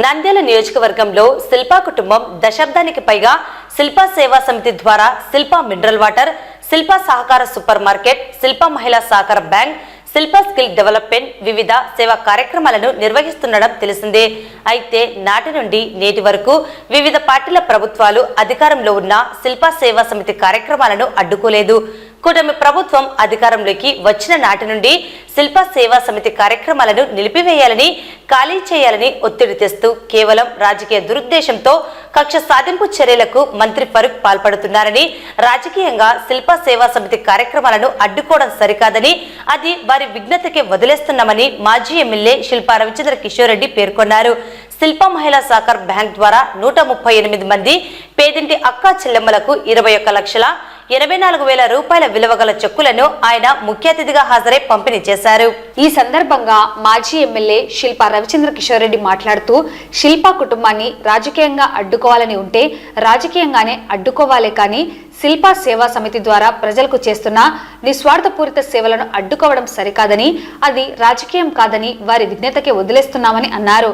నంద్యాల నియోజకవర్గంలో శిల్పా కుటుంబం దశాబ్దానికి పైగా శిల్పా సేవా సమితి ద్వారా శిల్పా మినరల్ వాటర్, శిల్పా సహకార సూపర్ మార్కెట్, శిల్పా మహిళా సహకార బ్యాంక్, శిల్పా స్కిల్ డెవలప్మెంట్ వివిధ సేవా కార్యక్రమాలను నిర్వహిస్తుండడం తెలిసిందే. అయితే నాటి నుండి నేటి వరకు వివిధ పార్టీల ప్రభుత్వాలు అధికారంలో ఉన్న శిల్పా సేవా సమితి కార్యక్రమాలను అడ్డుకోలేదు. కూటమి ప్రభుత్వం అధికారంలోకి వచ్చిన నాటి నుండి శిల్పా సేవా సమితి కార్యక్రమాలను నిలిపివేయాలని, ఖాళీ చేయాలని ఒత్తిడి తెస్తూ కేవలం రాజకీయ దురుద్దేశంతో కక్ష సాధింపు చర్యలకు మంత్రి ఫరూక్ పాల్పడుతున్నారని, రాజకీయంగా శిల్పా సేవా సమితి కార్యక్రమాలను అడ్డుకోవడం సరికాదని, అది వారి విఘ్నతకే వదిలేస్తున్నామని మాజీ ఎమ్మెల్యే శిల్పా రవిచంద్ర కిషోర్ రెడ్డి పేర్కొన్నారు. శిల్పా మహిళా సహకార బ్యాంక్ ద్వారా 138 మంది పేదింటి అక్కా చెల్లెమ్మలకు 21,84,000 రూపాయల విలువ గల చెక్కులను ఆయన ముఖ్య అతిథిగా హాజరై పంపిణీ చేశారు. ఈ సందర్భంగా మాజీ ఎమ్మెల్యే శిల్పా రవిచంద్ర కిషోర్ రెడ్డి మాట్లాడుతూ, శిల్పా కుటుంబాన్ని రాజకీయంగా అడ్డుకోవాలని ఉంటే రాజకీయంగానే అడ్డుకోవాలే కానీ శిల్పా సేవా సమితి ద్వారా ప్రజలకు చేస్తున్న నిస్వార్థపూరిత సేవలను అడ్డుకోవడం సరికాదని, అది రాజకీయం కాదని వారి విఘ్నతకే వదిలేస్తున్నామని అన్నారు.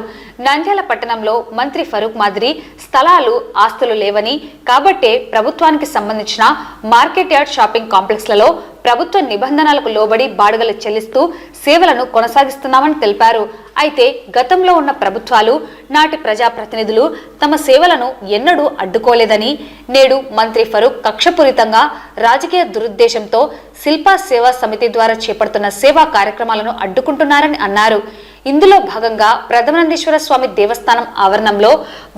నంద్యాల పట్టణంలో మంత్రి ఫరూక్ మాదిరి స్థలాలు, ఆస్తులు లేవని, కాబట్టే ప్రభుత్వానికి సంబంధించిన మార్కెట్ యార్డ్, షాపింగ్ కాంప్లెక్స్లలో ప్రభుత్వ నిబంధనలకు లోబడి బాడుగలు చెల్లిస్తూ సేవలను కొనసాగిస్తున్నామని తెలిపారు. అయితే గతంలో ఉన్న ప్రభుత్వాలు, నాటి ప్రజాప్రతినిధులు తమ సేవలను ఎన్నడూ అడ్డుకోలేదని, నేడు మంత్రి ఫరూక్ కక్షపూరితంగా రాజకీయ దురుద్దేశంతో శిల్పా సేవా సమితి ద్వారా చేపడుతున్న సేవా కార్యక్రమాలను అడ్డుకుంటున్నారని అన్నారు. ఇందులో భాగంగా ప్రథమానందేశ్వర స్వామి దేవస్థానం ఆవరణంలో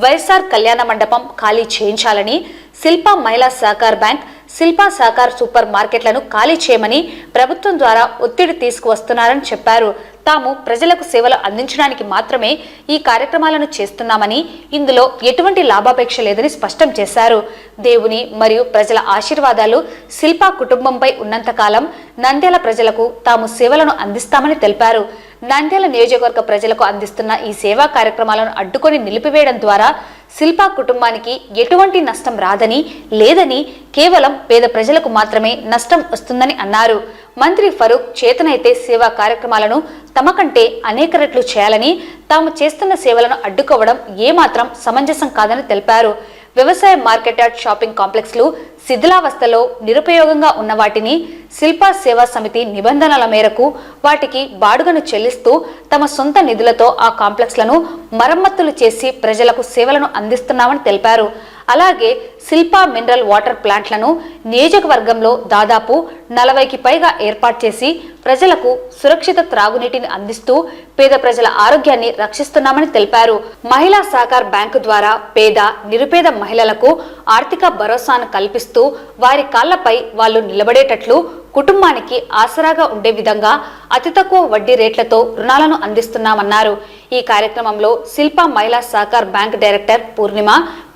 వైఎస్ఆర్ కళ్యాణ మండపం ఖాళీ చేయించాలని, శిల్పా మహిళా సహకార బ్యాంక్, శిల్పా సహకార సూపర్ మార్కెట్లను ఖాళీ చేయమని ప్రభుత్వం ద్వారా ఒత్తిడి తీసుకువస్తున్నారని చెప్పారు. తాము ప్రజలకు సేవలు అందించడానికి మాత్రమే ఈ కార్యక్రమాలను చేస్తున్నామని, ఇందులో ఎటువంటి లాభాపేక్ష లేదని స్పష్టం చేశారు. దేవుని మరియు ప్రజల ఆశీర్వాదాలు శిల్పా కుటుంబంపై ఉన్నంతకాలం నంద్యాల ప్రజలకు తాము సేవలను అందిస్తామని తెలిపారు. నంద్యాల నియోజకవర్గ ప్రజలకు అందిస్తున్న ఈ సేవా కార్యక్రమాలను అడ్డుకొని నిలిపివేయడం ద్వారా శిల్పా కుటుంబానికి ఎటువంటి నష్టం రాదని, లేదని, కేవలం పేద ప్రజలకు మాత్రమే నష్టం వస్తుందని అన్నారు. మంత్రి ఫరూక్ చేతనైతే సేవా కార్యక్రమాలను తమ కంటే అనేక రెట్లు చేయాలని, తాము చేస్తున్న సేవలను అడ్డుకోవడం ఏమాత్రం సమంజసం కాదని తెలిపారు. వ్యవసాయ మార్కెట్ యార్డ్, షాపింగ్ కాంప్లెక్స్లు శిథిలావస్థలో నిరుపయోగంగా ఉన్న వాటిని శిల్పా సేవా సమితి నిబంధనల మేరకు వాటికి బాడుగను చెల్లిస్తూ తమ సొంత నిధులతో ఆ కాంప్లెక్స్లను మరమ్మతులు చేసి ప్రజలకు సేవలను అందిస్తున్నామని తెలిపారు. అలాగే శిల్పా మినరల్ వాటర్ ప్లాంట్లను నియోజకవర్గంలో దాదాపు 40కి పైగా ఏర్పాటు చేసి ప్రజలకు సురక్షిత త్రాగునీటిని అందిస్తూ పేద ప్రజల ఆరోగ్యాన్ని రక్షిస్తున్నామని తెలిపారు. మహిళా సహకార బ్యాంకు ద్వారా పేద, నిరుపేద మహిళలకు ఆర్థిక భరోసాను కల్పిస్తూ వారి కాళ్లపై వాళ్ళు నిలబడేటట్లు కుటుంబానికి ఆసరాగా ఉండే విధంగా అతి తక్కువ వడ్డీ రేట్లతో రుణాలను అందిస్తున్నామన్నారు. ఈ కార్యక్రమంలో శిల్పా మహిళా సహకార బ్యాంక్ డైరెక్టర్ పూర్ణిమ,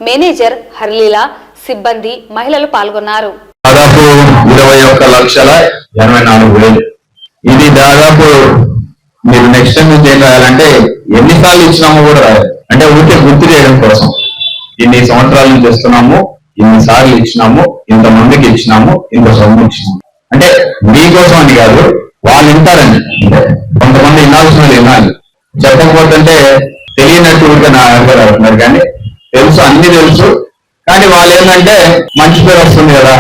మేనేజర్ హర్లీలా, సిబ్బంది, మహిళలు పాల్గొన్నారు. దాదాపు 21,84,000. ఇది దాదాపు మీరు నెక్స్ట్ టైం ఏం రాయాలంటే ఎన్నిసార్లు ఇచ్చినామో కూడా రాయాలి. అంటే ఊరికే గుర్తు చేయడం కోసం, ఇన్ని సంవత్సరాల నుంచి ఇస్తున్నాము, ఇన్నిసార్లు ఇచ్చినాము, ఇంతమందికి ఇచ్చినాము, ఇంత సొమ్ము ఇచ్చినాము. అంటే మీకోసం అని కాదు, వాళ్ళు వింటారండి. కొంతమంది వినాల్సిన వాళ్ళు వినాలి. చెప్పకపోతే తెలియనట్టు ఊరికే నా వెంట అవుతున్నారు. కానీ తెలుసు, అన్ని తెలుసు. కానీ వాళ్ళు ఏంటంటే మంచి పేరు వస్తుంది కదా,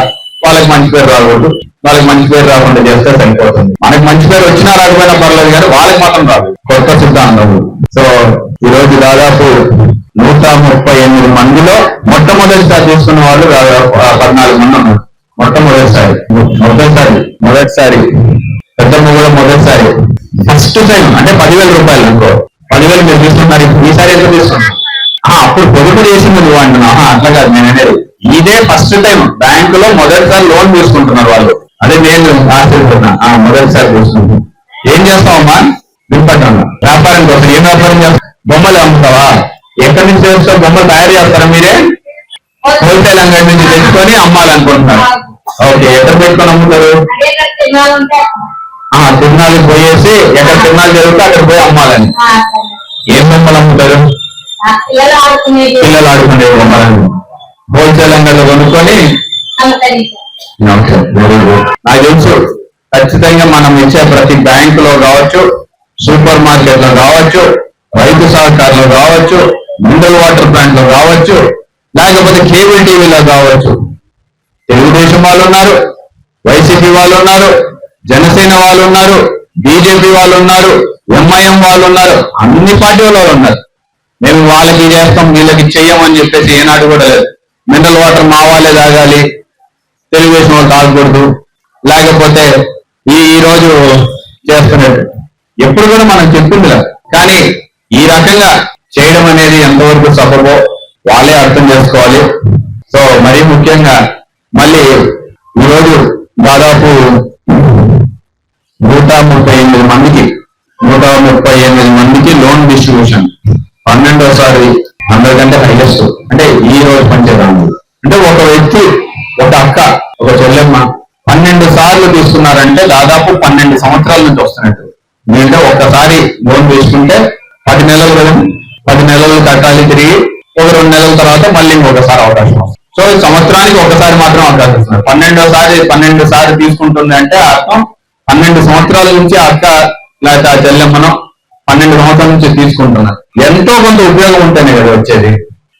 వాళ్ళకి మంచి పేరు రాకూడదు, వాళ్ళకి మంచి పేరు రాకుండా చేస్తే సరిపోతుంది. మనకి మంచి పేరు వచ్చినా రాకపోయినా పర్లేదు, కానీ వాళ్ళకి మాత్రం రాదు. కొత్త సిద్ధాంతం. సో ఈ రోజు దాదాపు 138 మందిలో మొట్టమొదటిసారి తీసుకున్న వాళ్ళు దాదాపు 14 మంది ఉన్నారు. మొట్టమొదటిసారి పెద్దమ్మ కూడా మొదటిసారి, ఫస్ట్ టైం. అంటే 10,000 రూపాయలు అనుకో, 10,000 మీరు తీసుకున్నారు. ఈసారి ఎంత తీసుకున్నారు? అప్పుడు పొదుపు చేసింది నువ్వు అంటున్నా. అట్లా కాదు నేను అనేది, ఇదే ఫస్ట్ టైం బ్యాంకులో మొదటిసారి లోన్ తీసుకుంటున్నారు వాళ్ళు. అదే నేను ఆశ్చర్యపోతున్నా. మొదటిసారి తీసుకుంటున్నాను. ఏం చేస్తావమ్మా? వింపట్టన్నా వ్యాపారం కోసం. ఏం వ్యాపారం చేస్తావు? బొమ్మలు అమ్ముతావా? ఎక్కడి నుంచి చేస్తావు? బొమ్మలు తయారు చేస్తారా మీరే? హోల్సేల్ అంగడి నుంచి తెచ్చుకొని అమ్మాలనుకుంటున్నారు. ఓకే, ఎక్కడ పెట్టుకొని అమ్ముతారు? తిరునాళ్ళకి పోయేసి ఎక్కడ తిరునాళ్ళు జరిగితే అక్కడ పోయి అమ్మాలని. ఏం బొమ్మలు అమ్ముతారు? పిల్లలు ఆడుకునే బొమ్మలని హోల్సేల్ అంగడిలో కొనుక్కొని. నాకు తెలుసు ఖచ్చితంగా మనం ఇచ్చే ప్రతి బ్యాంకులో కావచ్చు, సూపర్ మార్కెట్ లో కావచ్చు, రైతు సహకారంలో కావచ్చు, మినరల్ వాటర్ ప్లాంట్ లో కావచ్చు, లేకపోతే కేబుల్ టీవీలో కావచ్చు. తెలుగుదేశం వాళ్ళు ఉన్నారు, వైసీపీ వాళ్ళు ఉన్నారు, జనసేన వాళ్ళు ఉన్నారు, బీజేపీ వాళ్ళు ఉన్నారు, ఎంఐఎం వాళ్ళు ఉన్నారు, అన్ని పార్టీ వాళ్ళు ఉన్నారు. మేము వాళ్ళకి చేస్తాం వీళ్ళకి చెయ్యమని చెప్పేసి ఏనాడు కూడా లేదు. మినరల్ వాటర్ మా వాళ్ళే తాగాలి, తెలుగుదేశం వాళ్ళు తాగకూడదు, లేకపోతే ఈ రోజు చేస్తున్నట్టు ఎప్పుడు కూడా మనం చెప్తుంది లేదు. కానీ ఈ రకంగా చేయడం అనేది ఎంతవరకు సబబో వాళ్ళే అర్థం చేసుకోవాలి. సో మరీ ముఖ్యంగా మళ్ళీ ఈరోజు దాదాపు 138 మందికి లోన్ డిస్ట్రిబ్యూషన్ 12వసారి అందరికంటే హైయెస్ట్. అంటే ఈ రోజు పనిచేయడానికి అంటే ఒక వ్యక్తి, ఒక అక్క, ఒక చెల్లెమ్మ 12 సార్లు తీసుకున్నారంటే దాదాపు 12 సంవత్సరాల నుంచి వస్తున్నట్టు. ఎందుకంటే ఒక్కసారి లోన్ తీసుకుంటే 10 నెలలు కదా, 10 నెలలు కట్టాలి, తిరిగి ఒక 2 నెలల తర్వాత మళ్ళీ ఇంకొకసారి అవకాశం వస్తుంది. సో సంవత్సరానికి ఒకసారి మాత్రం అవకాశం ఇస్తున్నారు. 12 సార్లు తీసుకుంటుంది అంటే అర్థం 12 సంవత్సరాల నుంచి అక్క లేకపోతే ఆ చెల్లెమ్మను 12 సంవత్సరాల నుంచి తీసుకుంటున్నారు. ఎంతో కొంత ఉపయోగం ఉంటేనే కదా వచ్చేది.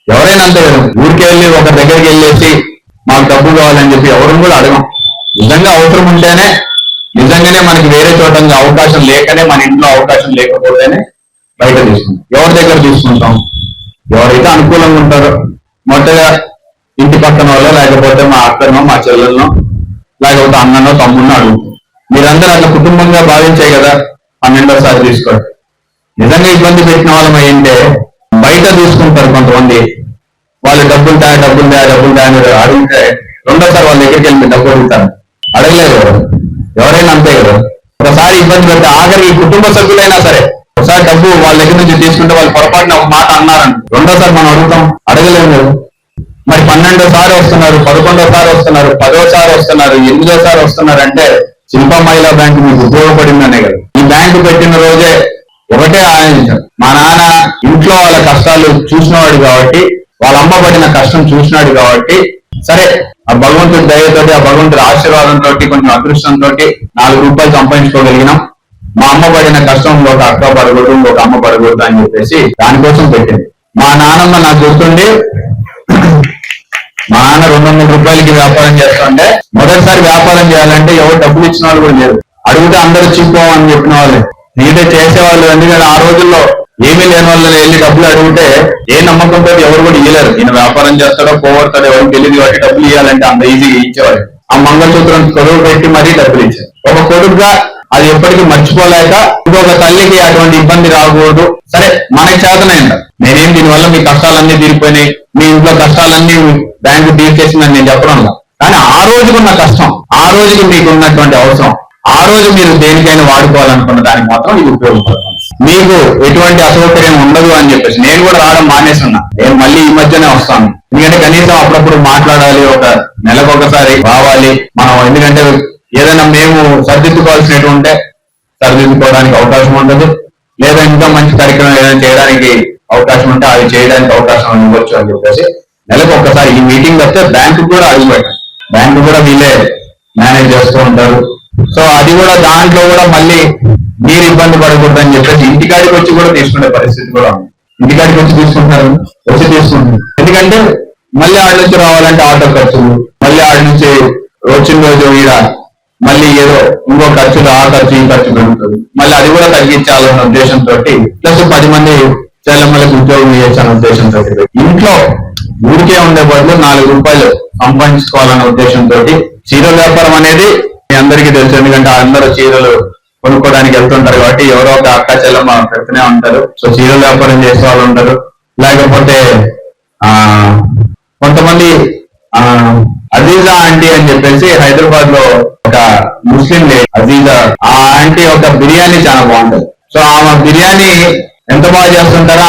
ఎవరైనా అంతే కదా, ఊరికి వెళ్ళి ఒక దగ్గరికి వెళ్ళేసి మాకు డబ్బు కావాలని చెప్పి ఎవరు కూడా అడగం. నిజంగా అవసరం ఉంటేనే, నిజంగానే మనకి వేరే చోట అవకాశం లేకనే, మన ఇంట్లో అవకాశం లేకపోతేనే బయట తీసుకుంటాం. ఎవరి దగ్గర తీసుకుంటాం? ఎవరైతే అనుకూలంగా ఉంటారో, మొదటగా ఇంటి పక్కన వాళ్ళో, లేకపోతే మా అక్కనో, మా చెల్లెల్లో, లేకపోతే అన్ననో తమ్మున్నో అడుగుతాం. మీరందరూ అట్లా కుటుంబంగా భావించే కదా 12వసారి తీసుకోండి. నిజంగా ఇబ్బంది పెట్టిన వాళ్ళం అయ్యింటే బయట తీసుకుంటారు కొంతమంది. వాళ్ళు డబ్బులు దా అని అడిగితే రెండోసారి వాళ్ళ దగ్గరికి వెళ్ళి డబ్బు అడుగుతారు. అడగలేదు ఎవరైనా అంతే కదా. ఒకసారి ఇబ్బంది పెడితే ఆఖరి కుటుంబ సభ్యులైనా సరే ఒకసారి డబ్బు వాళ్ళ దగ్గర నుంచి తీసుకుంటే వాళ్ళు పొరపాటున ఒక మాట అన్నారని రెండోసారి మనం అడుగుతాం, అడగలేము కదా. మరి 12వసారి వస్తున్నారు, 11వసారి వస్తున్నారు, 10వసారి వస్తున్నారు, 8వసారి వస్తున్నారు అంటే శిల్పా మహిళా బ్యాంకు మీకు ఉపయోగపడిందనే కదా. ఈ బ్యాంకు పెట్టిన రోజే ఒకటే ఆలోచించాం, మా నాన్న ఇంట్లో వాళ్ళ కష్టాలు చూసినవాడు కాబట్టి, వాళ్ళ అమ్మ పడిన కష్టం చూసినాడు కాబట్టి, సరే ఆ భగవంతుడి దయతోటి, ఆ భగవంతుడి ఆశీర్వాదంతో, కొంచెం అదృష్టంతో 4 రూపాయలు సంపాదించుకోగలిగినాం. మా అమ్మ పడిన కష్టం ఒక అక్క పడకూడదు, ఇంకొక అమ్మ పడకూడదు అని చెప్పేసి దానికోసం పెట్టింది. మా నాన్నమ్మ నాకు గుర్తుండి, మా నాన్న 200 రూపాయలకి వ్యాపారం చేస్తుంటే, మొదటిసారి వ్యాపారం చేయాలంటే ఎవరు డబ్బులు ఇచ్చిన వాళ్ళు కూడా లేరు. అడిగితే అందరూ చిక్కుకోమని చెప్పిన వాళ్ళే నీటే చేసేవాళ్ళు. ఎందుకంటే ఆ రోజుల్లో ఏమీ లేని వాళ్ళని వెళ్ళి డబ్బులు అడిగితే ఏ నమ్మకంతో ఎవరు కూడా ఇవ్వలేరు. ఈయన వ్యాపారం చేస్తాడో పోగొడతాడో ఎవరికి తెలియదు కాబట్టి డబ్బులు ఇవ్వాలంటే అంత ఈజీగా ఇచ్చేవాడు. ఆ మంగళసూత్రం కొడుకు పెట్టి మరీ డబ్బులు ఇచ్చారు. ఒక కొడుకుగా అది ఎప్పటికీ మర్చిపోలేక, ఇంకొక తల్లికి అటువంటి ఇబ్బంది రాకూడదు, సరే మనకి చేతనైంద నేనేం దీనివల్ల మీ కష్టాలన్నీ తీరిపోయినాయి, మీ ఇంట్లో కష్టాలన్నీ బ్యాంకు తీర్చేసిందని నేను చెప్పడం. కానీ ఆ రోజుకున్న కష్టం, ఆ రోజుకి మీకు ఉన్నటువంటి అవసరం, ఆ రోజు మీరు దేనికైనా వాడుకోవాలనుకున్న దానికి మాత్రం ఇది ఉపయోగపడుతుంది. మీకు ఎటువంటి అసౌకర్యం ఉండదు అని చెప్పేసి నేను కూడా రావడం మానేస్తున్నా. నేను మళ్ళీ ఈ మధ్యనే వస్తాను. ఎందుకంటే కనీసం అప్పుడప్పుడు మాట్లాడాలి, ఒక నెలకు ఒకసారి రావాలి మనం. ఎందుకంటే ఏదైనా మేము సర్దిద్దుకోవాల్సినట్టు ఉంటే సరిదిద్దుకోవడానికి అవకాశం ఉండదు, లేదా ఇంకా మంచి కార్యక్రమం ఏదైనా చేయడానికి అవకాశం ఉంటే అది చేయడానికి అవకాశం ఇవ్వచ్చు అని చెప్పేసి నెలకు ఒక్కసారి ఈ మీటింగ్ వస్తే బ్యాంకు కూడా అడుగుపెట్టాం. బ్యాంకు కూడా వీళ్ళే మేనేజ్ చేస్తూ ఉంటారు. సో అది కూడా దాంట్లో కూడా మళ్ళీ మీరు ఇబ్బంది పడకూడదు అని చెప్పేసి ఇంటికాడికి వచ్చి కూడా తీసుకునే పరిస్థితి కూడా ఉంది. ఇంటికాడికి వచ్చి తీసుకుంటారు, వచ్చి తీసుకుంటారు. ఎందుకంటే మళ్ళీ ఆడ నుంచి రావాలంటే ఆటో ఖర్చులు, మళ్ళీ ఆడ నుంచి వచ్చిన రోజు ఈడ మళ్ళీ ఏదో ఇంకో ఖర్చులు, ఆ ఖర్చు ఈ ఖర్చు పెరుగుతుంది. మళ్ళీ అది కూడా తగ్గించాలన్న ఉద్దేశంతో, ప్లస్ 10 మంది చెల్లెమ్మలకు ఉద్యోగం ఇవ్వాలన్న ఉద్దేశంతో, ఇంట్లో ఊరికే ఉండే బదులు 4 రూపాయలు సంపాదించుకోవాలన్న ఉద్దేశంతో చీరల వ్యాపారం అనేది మీ అందరికీ తెలుసు. ఎందుకంటే అందరూ చీరలు కొనుక్కోవడానికి వెళ్తుంటారు కాబట్టి ఎవరో ఒక అక్క చెల్లెమ్మ పెడుతూనే ఉంటారు. సో చీరల వ్యాపారం చేసే వాళ్ళు ఉంటారు. లేకపోతే కొంతమంది అజీజా ఆంటీ అని చెప్పేసి హైదరాబాద్ లో ఒక ముస్లిం అజీజా, ఆ ఆంటీ ఒక బిర్యానీ చాలా బాగుంటది. సో ఆమె బిర్యానీ ఎంత బాగా చేస్తుంటారో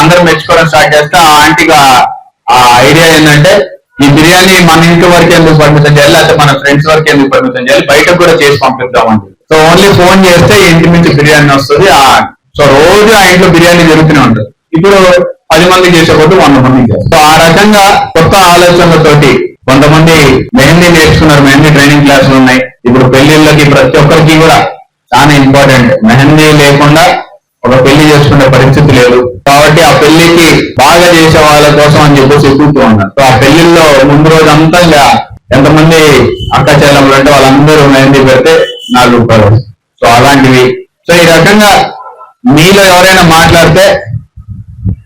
అందరూ మెచ్చుకోవడం స్టార్ట్ చేస్తే ఆ ఆంటీగా ఆ ఐడియా ఏంటంటే ఈ బిర్యానీ మన ఇంటి వరకు ఎందుకు పరిమితం చేయాలి, లేకపోతే మన ఫ్రెండ్స్ వరకు ఎందుకు పరిమితం చేయాలి, బయటకు కూడా చేసి పంపిద్దామండి. సో ఓన్లీ ఫోన్ చేస్తే ఇంటి నుంచి బిర్యానీ వస్తుంది. సో రోజు ఆ ఇంట్లో బిర్యానీ జరుగుతూనే ఉంటుంది. ఇప్పుడు 10 మందికి చేసే కొద్ది 100 మందికి చేస్తారు. సో ఆ రకంగా కొత్త ఆలోచనలతోటి కొంతమంది మెహందీ నేర్చుకున్నారు, మెహందీ ట్రైనింగ్ క్లాసులు ఉన్నాయి. ఇప్పుడు పెళ్లిళ్ళకి ప్రతి ఒక్కరికి కూడా చాలా ఇంపార్టెంట్. మెహందీ లేకుండా ఒక పెళ్లి చేసుకునే పరిస్థితి లేదు కాబట్టి ఆ పెళ్లికి బాగా చేసే వాళ్ళ కోసం అని చెప్పేసి ఎక్కుతూ ఉన్నారు. సో ఆ పెళ్లిల్లో ముందు రోజు అంతా ఇంకా ఎంతమంది అక్క చెల్లెములు అంటే వాళ్ళందరూ మెహందీ పెడితే ₹4. సో అలాంటివి. సో ఈ రకంగా మీలో ఎవరైనా మాట్లాడితే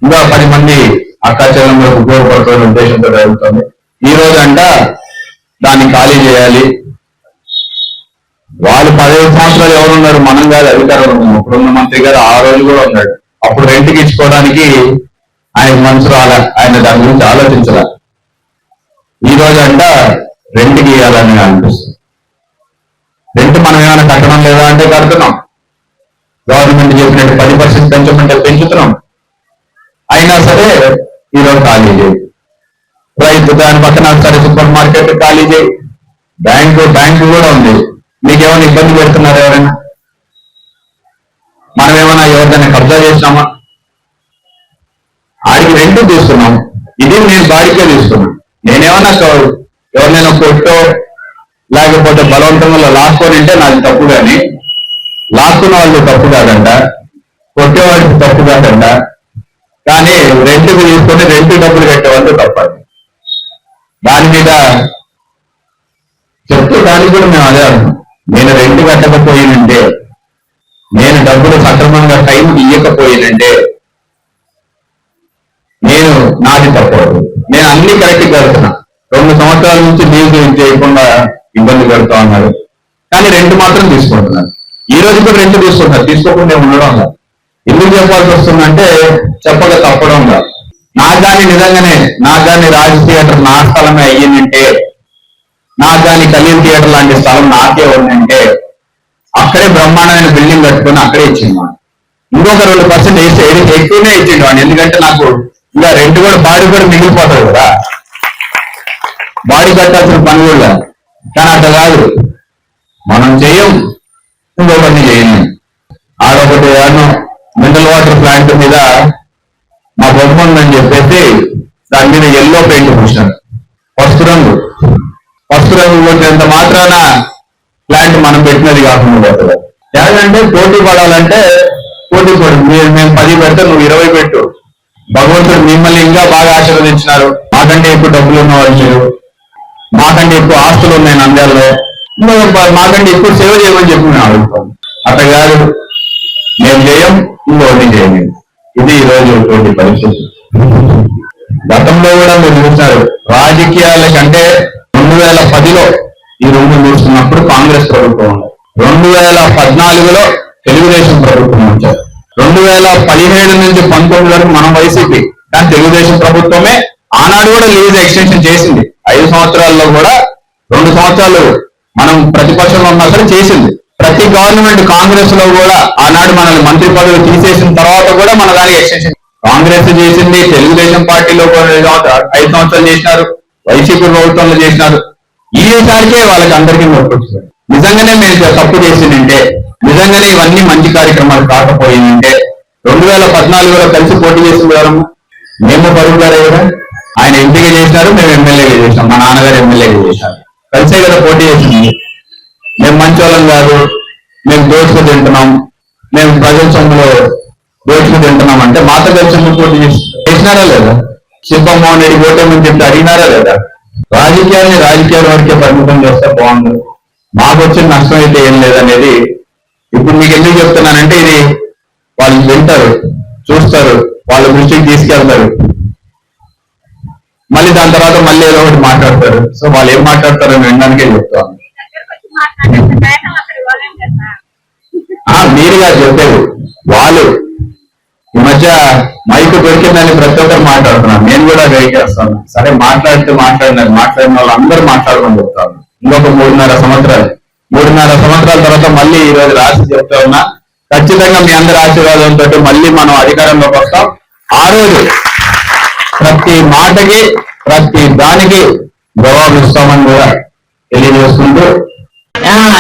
ఇంకా 10 మంది అక్క చెల్లెములకు ఉపయోగపడుతున్న ఉద్దేశంతో జరుగుతుంది. ఈ రోజు అంట దాన్ని ఖాళీ చేయాలి. వాళ్ళు 15 సంవత్సరాలు ఎవరున్నారు? మనం కాదు, అధికారంలో ఉన్నాం. ఇప్పుడున్న మంత్రి గారు ఆ రోజు కూడా ఉన్నాడు. అప్పుడు రెంట్కి ఇచ్చుకోవడానికి ఆయన మనసు రాలే, ఆయన దాని గురించి ఆలోచించాల. ఈ రోజు అంట రెంట్కి ఇవ్వాలని అనిపిస్తుంది. రెంట్ మనం ఏమైనా కట్టడం లేదా అంటే కడుతున్నాం. గవర్నమెంట్ చెప్పినట్టు 10% పెంచమంటే పెంచుతున్నాం. అయినా సరే ఈరోజు ఖాళీ చేయి. రైతు దాని పక్కన సరే సూపర్ మార్కెట్ ఖాళీ చేయి. బ్యాంకు కూడా ఉంది. మీకేమైనా ఇబ్బంది పెడుతున్నారు ఎవరైనా? మనం ఏమైనా ఎవరిదైనా కబ్జా చేసినామా? ఆడికి రెంట్ తీసుకున్నాం. ఇది నేను బాడికే తీసుకున్నాను. నేనేమన్నా ఎవరినైనా కొట్టో లేకపోతే బలవంతంగా లాక్కొని అంటే నాది తప్పు, కానీ లాక్కున్న వాళ్ళు తప్పు కాదంట, కొట్టేవాడికి తప్పు కాదంట. కానీ రెంట్కి తీసుకొని రెంట్ డబ్బులు కట్టేవాళ్ళు తప్పదు. దాని మీద చెప్తే దానికి కూడా మేము అదే అర్థం. నేను రెంట్ కట్టకపోయినంటే, నేను డబ్బులు సక్రమంగా టైం ఇవ్వకపోయినంటే నేను నాది తప్పదు. నేను అన్ని కరెక్ట్ కడుతున్నా. 2 సంవత్సరాల నుంచి లీజు చేయకుండా ఇబ్బంది పెడుతూ ఉన్నారు, కానీ రెంట్ మాత్రం తీసుకుంటున్నారు. ఈ రోజు కూడా రెంట్ తీసుకుంటున్నారు, తీసుకోకుండా ఉండడం కాదు. ఎందుకు చెప్పాల్సి వస్తుందంటే చెప్పక తప్పడం కాదు. నాకు కానీ నిజంగానే నాకు కానీ రాజ్ థియేటర్ నా స్థలమే అయ్యిందంటే, నాకు కానీ కళ్యాణ్ థియేటర్ లాంటి స్థలం నాకే ఉందంటే అక్కడే బ్రహ్మాండమైన బిల్డింగ్ కట్టుకొని అక్కడే ఇచ్చింది. ఇంకొక 2% వేస్తే ఎక్కువనే ఇచ్చిండు వాడిని. ఎందుకంటే నాకు ఇంకా రెంట్ కూడా బాడీ కూడా మిగిలిపోతుంది కదా, బాడీ కట్టాల్సిన పని కూడా. కానీ అట్లా కాదు, మనం చేయం, ఇంకొకరిని చేయండి. ఆడొకటి మినరల్ వాటర్ ప్లాంట్ మీద మా బొమ్మ ఉందని చెప్పేసి దాని మీద ఎల్లో పెయింట్ పూసినారు. పసుపు రంగు కొట్టేంత మాత్రాన ప్లాంట్ మనం పెట్టినది కాకుండా పోతుంది. ఎలాగంటే పోటీ పడాలంటే పోటీ పడు. మేము 10 పెడితే నువ్వు 20 పెట్టు. భగవంతుడు మిమ్మల్ని ఇంకా బాగా ఆశీర్వదించినారు. మాకంటే ఎక్కువ డబ్బులు ఉన్నవాళ్ళు మీరు, మాకంటే ఎక్కువ ఆస్తులు ఉన్నాయి నంద్యాలలో, మాకంటే ఎక్కువ సేవ చేయమని చెప్పి మేము అడుగుతాం. అట్లా కాదు, మేము చేయం, ఇంకోటి చేయండి. ఇది ఈ రోజు పరిస్థితి. గతంలో కూడా మీరు చూసినారు, రాజకీయాల కంటే 2010లో ఈ 2 చూస్తున్నప్పుడు కాంగ్రెస్ ప్రభుత్వం ఉంది. 2014లో తెలుగుదేశం ప్రభుత్వం వచ్చారు. 2017 నుంచి 19 వరకు మనం వైసీపీ, కానీ తెలుగుదేశం ప్రభుత్వమే ఆనాడు కూడా లీజ్ ఎక్స్టెన్షన్ చేసింది. 5 సంవత్సరాల్లో కూడా 2 సంవత్సరాలు మనం ప్రతిపక్షంలో ఉన్నా సరే చేసింది. ప్రతి గవర్నమెంట్ కాంగ్రెస్ లో కూడా ఆనాడు మనల్ని మంత్రి పదవి తీసేసిన తర్వాత కూడా మన దానికి ఎక్స్టెన్షన్ కాంగ్రెస్ చేసింది. తెలుగుదేశం పార్టీలో కూడా 5 సంవత్సరాలు చేసినారు, వైసీపీ ప్రభుత్వంలో చేసినారు. ఈసారికే వాళ్ళకి అందరికీ నొప్పొచ్చింది. నిజంగానే మేము తప్పు చేసిందంటే, నిజంగానే ఇవన్నీ మంచి కార్యక్రమాలు కాకపోయిందంటే 2014లో కలిసి పోటీ చేసింది ఎవరమ్మా? మేము పరువు గారే కదా. ఆయన ఎంపీగా చేసినారు, మేము ఎమ్మెల్యేగా చేసినాం, మా నాన్నగారు ఎమ్మెల్యేగా చేశారు. కలిసే కదా పోటీ చేసింది. మేము మంచోళ్ళం కాదు, మేము దోచుకు తింటున్నాం, మేము ప్రజల సొమ్ములో దోచుకు తింటున్నాం అంటే మాతో కలిసి పోటీ చేసినారా లేదా? శిల్పమోహన్ రెడ్డి ఓటేమని చెప్పి అడిగినారా లేదా? రాజకీయాల వరకే పరిమితం చేస్తే బాగుంది. మాకు వచ్చిన నష్టం అయితే ఏం లేదనేది ఇప్పుడు మీకు ఎందుకు చెప్తున్నానంటే, ఇది వాళ్ళు వింటారు, చూస్తారు, వాళ్ళ దృష్టికి తీసుకెళ్తారు, మళ్ళీ దాని తర్వాత మళ్ళీ ఏదో ఒకటి మాట్లాడతారు. సో వాళ్ళు ఏం మాట్లాడతారో వినడానికే చెప్తాను. మీరుగా చెప్పేది వాళ్ళు ఈ మధ్య మైకు దొరికిందని ప్రతి ఒక్కరు మాట్లాడుతున్నాను. నేను కూడా వెయిట్ చేస్తాను. సరే మాట్లాడిన వాళ్ళు అందరూ మాట్లాడుకొని చెప్తాను. ఇంకొక 3.5 సంవత్సరాల తర్వాత మళ్ళీ ఈ రోజు రాసి చెప్తా ఉన్నా, ఖచ్చితంగా మీ అందరి ఆశీర్వాదంతో మళ్ళీ మనం అధికారంలోకి వస్తాం. ఆ రోజు ప్రతి మాటకి ప్రతి దానికి జవాబు ఇస్తామని కూడా తెలియజేసుకుంటూ,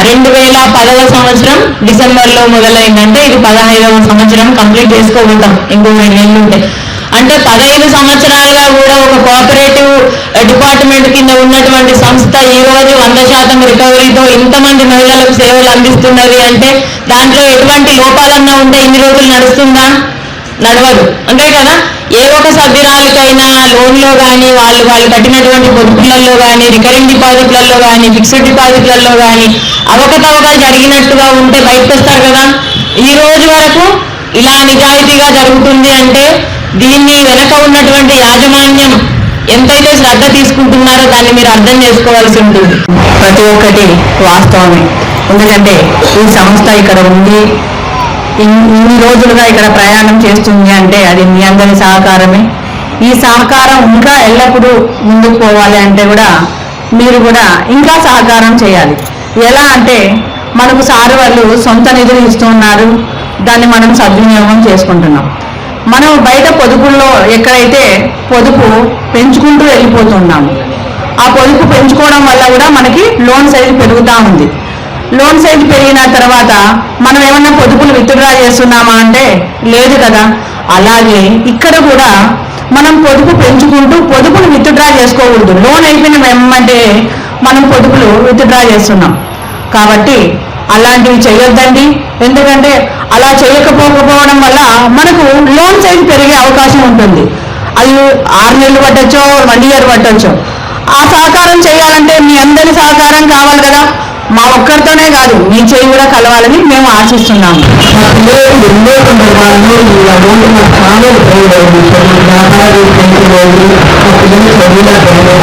2010వ సంవత్సరం డిసెంబర్ లో మొదలైందంటే ఇది 15వ సంవత్సరం కంప్లీట్ చేసుకోబోతాం. ఇంకో 2 నెలలు ఉంటే అంటే 15 సంవత్సరాలుగా కూడా ఒక కోఆపరేటివ్ డిపార్ట్మెంట్ కింద ఉన్నటువంటి సంస్థ ఈ రోజు 100% రికవరీతో ఇంతమంది మహిళలకు సేవలు అందిస్తున్నది అంటే దాంట్లో ఎటువంటి లోపాలన్నా ఉంటే ఇన్ని రోజులు నడుస్తుందా? నడవదు. అంతే కదా, ఏ ఒక సభ్యురాలకైనా లోన్లో కానీ వాళ్ళు కట్టినటువంటి పొదుపులలో కానీ రికరింగ్ డిపాజిట్లలో కానీ ఫిక్స్డ్ డిపాజిట్లలో కానీ అవకతవకలు జరిగినట్టుగా ఉంటే బయటకు వస్తారు కదా. ఈ రోజు వరకు ఇలా నిజాయితీగా జరుగుతుంది అంటే దీన్ని వెనక ఉన్నటువంటి యాజమాన్యం ఎంతైతే శ్రద్ధ తీసుకుంటున్నారో దాన్ని మీరు అర్థం చేసుకోవాల్సి ఉంటుంది. ప్రతి ఒక్కటి వాస్తవమే. ఎందుకంటే ఈ సంస్థ ఇక్కడ ఉంది, ఇన్ని రోజులుగా ఇక్కడ ప్రయాణం చేస్తుంది అంటే అది మీ అందరి సహకారమే. ఈ సహకారం ఇంకా ఎల్లప్పుడూ ముందుకు పోవాలి అంటే కూడా మీరు కూడా ఇంకా సహకారం చేయాలి. ఎలా అంటే మనకు సారు వాళ్ళు సొంత నిధులు ఇస్తున్నారు, దాన్ని మనం సద్వినియోగం చేసుకుంటున్నాం. మనం బయట పొదుపుల్లో ఎక్కడైతే పొదుపు పెంచుకుంటూ వెళ్ళిపోతున్నాము, ఆ పొదుపు పెంచుకోవడం వల్ల కూడా మనకి లోన్ సైజు పెరుగుతూ ఉంది. లోన్ సైజు పెరిగిన తర్వాత మనం ఏమన్నా పొదుపులు విత్డ్రా చేస్తున్నామా అంటే లేదు కదా. అలాగే ఇక్కడ కూడా మనం పొదుపు పెంచుకుంటూ పొదుపులు విత్డ్రా చేసుకోకూడదు. లోన్ అయిపోయిన వెంబడే మనం పొదుపులు విత్డ్రా చేస్తున్నాం. కాబట్టి అలాంటివి చేయొద్దండి. ఎందుకంటే అలా చేయకపోవడం వల్ల మనకు లోన్ సైజు పెరిగే అవకాశం ఉంటుంది. అది 6 నెలలు పట్టొచ్చో 1 ఇయర్ పట్టొచ్చో. ఆ సహకారం చేయాలంటే మీ అందరి సహకారం కావాలి కదా. మా ఒక్కరితోనే కాదు, మీ చేయి కూడా కలవాలని మేము ఆశిస్తున్నాము. ఎన్నో సందర్భాల్లో ఈ అమౌంట్ చాలా ఉపయోగపడింది. వ్యాపారాలు పెంచుకోవాలి,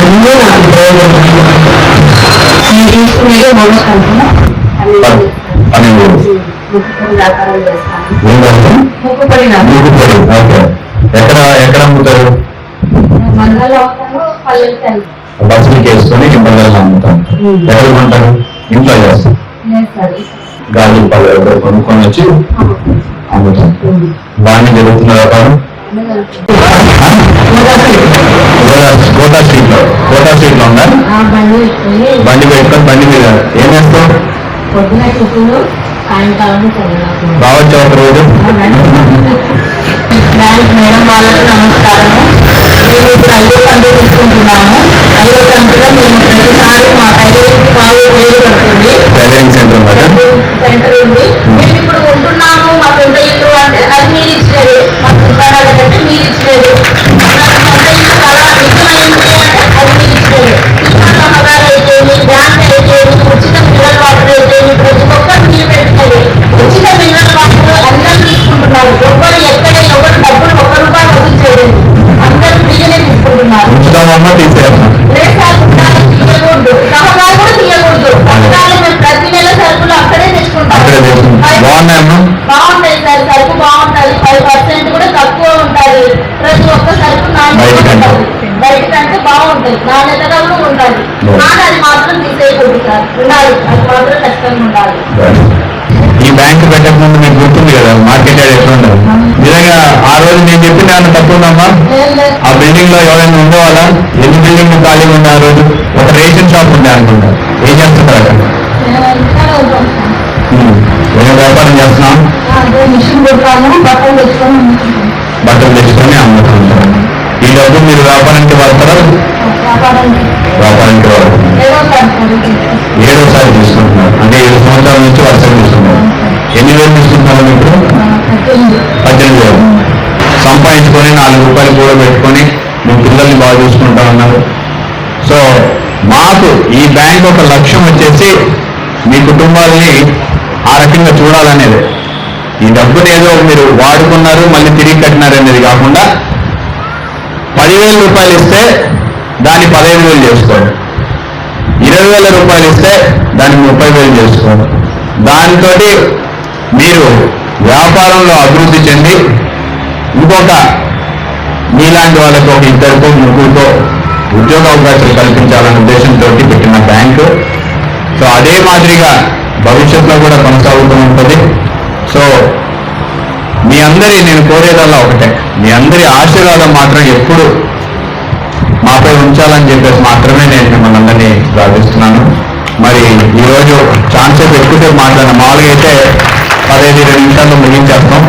అన్నీ నాకు ఎక్కడ అమ్ముతారు? బస్సులకి వేసుకొని కిందల్లో అమ్ముతాం. ఎక్కడ కొంటారు? ఇంట్లో చేస్తాం. గాలి పళ్ళు కొనుక్కొని వచ్చి అమ్ముతాం. బాగానే జరుగుతున్న వ్యాపారం. కోటా స్ట్రీట్ లో ఉందా? బండి పెట్టుకొని బండి మీద ఏం వేస్తావు? రావచ్చు ఒక రోజు. మేడం వాళ్ళకు నమస్కారము. మేము ఇప్పుడు 5వ కంటే తీసుకుంటున్నాము. 5వ కంటలో మేము ప్రతిసారి మా టైలరింగ్ బాగా ఉపయోగపడుతుంది. టైలరింగ్ సెంటర్ ఉంది. మేము ఇప్పుడు ఉంటున్నాము. మా సొంత ఇల్లు అంటే అది మీరు ఇచ్చలేదు, మా చుట్టాల కంటే మీరు ఇచ్చలేదు. సొంత ఇల్లు చాలా నిజమైంది అంటే అది మీరు ఇచ్చలేదు. సమాధానం అయితే మీ బ్యాంక్ అయితే ఉచిత మినరల్ వాటర్ అయితే ప్రతి ఒక్కరు మీరు పెట్టుకోలేదు. ఉచిత మినరల్ వాటర్ అందరూ తీసుకుంటున్నారు. ఎవరు ఎక్కడ ఎవరు డబ్బులు ₹1 వసూలు చేయలేదు. అందరూ ఫ్రీగానే తీసుకుంటున్నారు. తీయకూడదు, సహకారం కూడా తీయకూడదు. సహకారం మేము ప్రతి నెల సరుకులు అక్కడే తెచ్చుకుంటాం. బాగుంటాయి సార్, సరుకు బాగుంటుంది. 5% కూడా తక్కువ ఉంటుంది. ప్రతి ఒక్క సరుకు నాణ్యత ఉంటుంది. బయట కంటే బాగుంటుంది, నాణ్యతగా కూడా ఉండాలి. కానీ అది మాత్రం తీసేయకూడదు సార్, ఉండాలి. అది మాత్రం ఖచ్చితంగా ఉండాలి. ఈ బ్యాంకు పెట్టక ముందు మీకు గుర్తుంది కదా మార్కెట్ యార్డ్ ఎట్లా ఉండదు? నిజంగా ఆ రోజు నేను చెప్పిన దాన్ని తప్పుందమ్మా. ఆ బిల్డింగ్ లో ఎవరైనా ఉండేవాళ్ళ? ఎన్ని బిల్డింగ్ ఖాళీగా ఉంది ఆ రోజు? ఒక రేషన్ షాప్ ఉండే అనుకుంటా. ఏం చేస్తున్నారు అక్కడ? ఏదో వ్యాపారం చేస్తున్నాం. బట్టలు తెచ్చుకొని అమ్ముతుంటారు. ఈ డబ్బు మీరు వ్యాపారానికి వాడతారా? వ్యాపారానికి వాడతారు. 7వసారి తీసుకుంటున్నారు. అంటే 7 సంవత్సరాల నుంచి వరుసగా తీసుకుంటున్నారు. ఎన్ని వేలు తీసుకుంటున్నారు ఇప్పుడు? 18,000 సంపాదించుకొని ₹4 కూడా పెట్టుకొని మీ పిల్లల్ని బాగా చూసుకుంటా ఉన్నారు. సో మాకు ఈ బ్యాంక్ ఒక లక్ష్యం వచ్చేసి మీ కుటుంబాలని ఆ రకంగా చూడాలనేది. ఈ డబ్బుని ఏదో మీరు వాడుకున్నారు మళ్ళీ తిరిగి కట్టినారు అనేది కాకుండా ₹10,000 ఇస్తే దాన్ని 15,000 చేసుకోండి. ₹20,000 ఇస్తే దాన్ని 30,000 చేసుకోండి. దాంతో మీరు వ్యాపారంలో అభివృద్ధి చెంది ఇంకొక మీలాంటి వాళ్ళకు ఒక 2కో 3కో ఉద్యోగ అవకాశాలు కల్పించాలనే ఉద్దేశంతో పెట్టిన బ్యాంకు. సో అదే మాదిరిగా భవిష్యత్తులో కూడా కొనసాగుతూ ఉంటుంది. సో మీ అందరి నేను కోరేదల్లా ఒకటే, మీ అందరి ఆశీర్వాదం మాత్రం ఎప్పుడు మాపై ఉంచాలని చెప్పేసి మాత్రమే నేను మిమ్మల్ని అందరినీ ప్రార్థిస్తున్నాను. మరి ఈరోజు ఛాన్సెస్ ఎక్కువసేపు మాట్లాడిన మామూలుగా అయితే 15-20 నిమిషాల్లో ముగించేస్తాం.